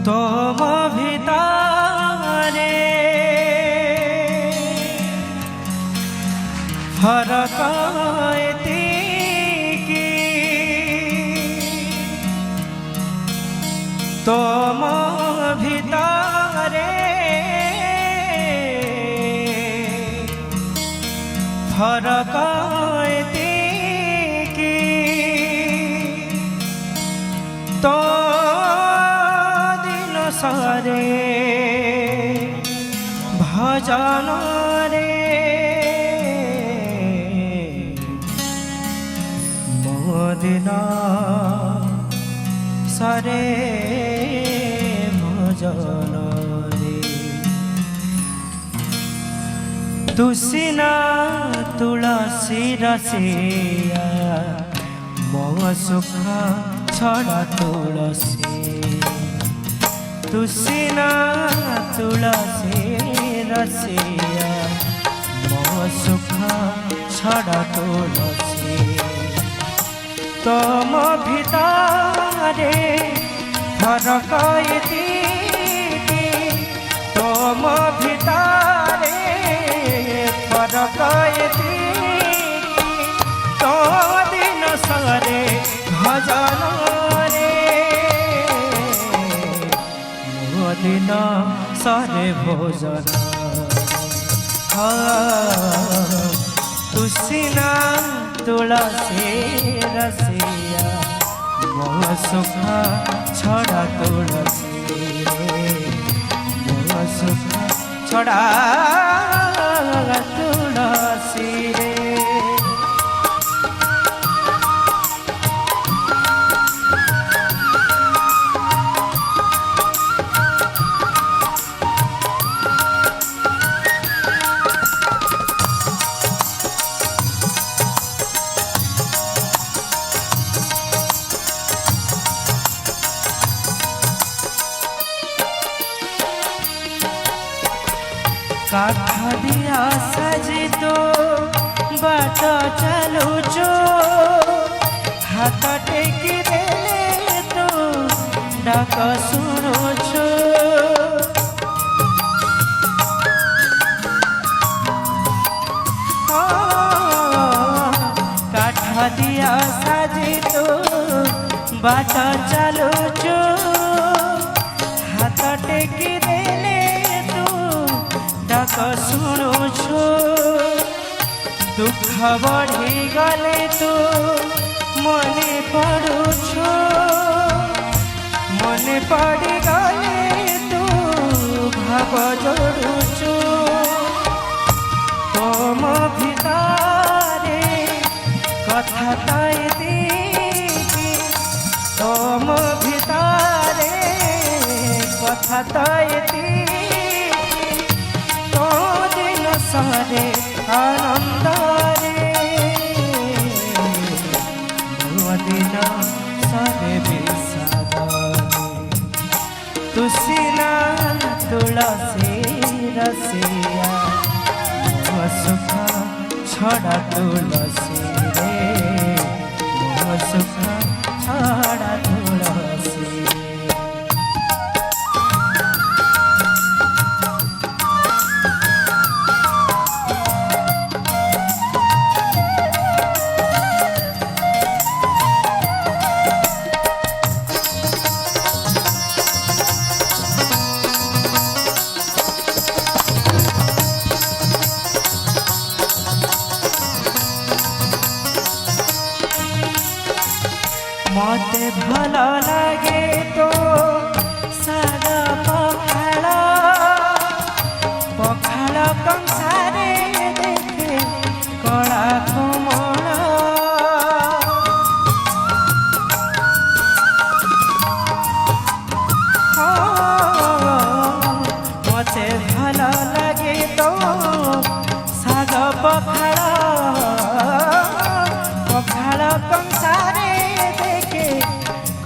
तोम भितारे फरक एतिकी तोम भितारे फरक एतिकी तो दिन सारे भजन रे दिन सारे भजन रे तुसिना तुलसी रसिया मो सुख छड़ा तुलसी तुसिना तुलसी रसिया मो सुख छड़ा तुलसी तोम भितारे फरक एतिकी तोम भितारे फरक एतिकी तो दिन सारे भजन रे मो दिन सारे भोजन तुसिना तुलसी रसिया मो सुख छड़ा तुलसी मो सुख छड़ा तुलसी रे काठा दिया सजी तो बाट चलुचो हाथ टेकी देले तो डाक शुणुचो काठा दिया सजी तो बाट चलुचो हाथ टेकी देले डाक शुणुछु दुख बढ़ी गले तू मने पड़ुछु मने पड़ी गले तू भाव जोड़ुछु तोम भितारे कथा ताई एतिकी तोम भितारे कथा ताई एतिकी सारे आनंद रे दिन सारे विषाद तुसिना तुलसी रसिया मो सुख छड़ा तुलसी रे मो सुख छड़ा तुलसी मते भल लगे तो साग पखाल पखाल कंसारे देखे कला कमल मते भल लगे तो साग पखाल पखाल कंसारे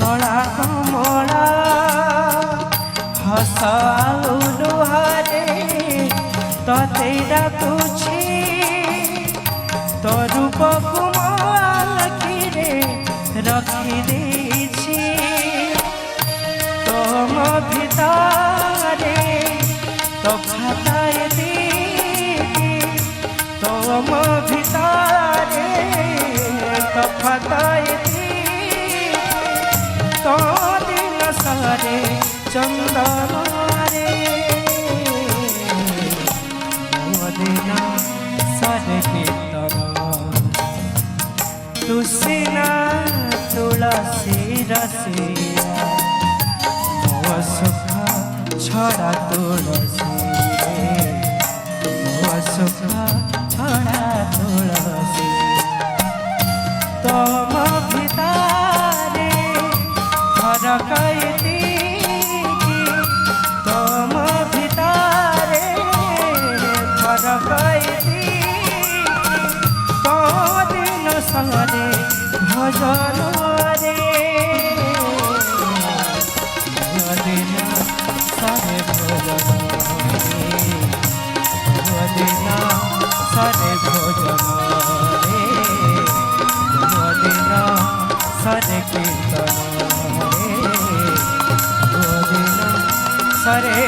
कला कमला हस लुहारे तते डाकुछि तो रूप कुमाल किरे रखी देछि तोम भितर संगरे चंदन रे दिन सरे कीर्तन तुसिना तुलसी रसिया मो सुख छड़ा तुलसी मो सुख छड़ा तुलसी तम भितारे घर कैदी तम भितारे घर कैदी दिन संगरे भजन रे दिन सरे भजन रे दिन सरे भजन रे दिन सरे कीर्तन रे दिन सरे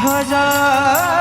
भजन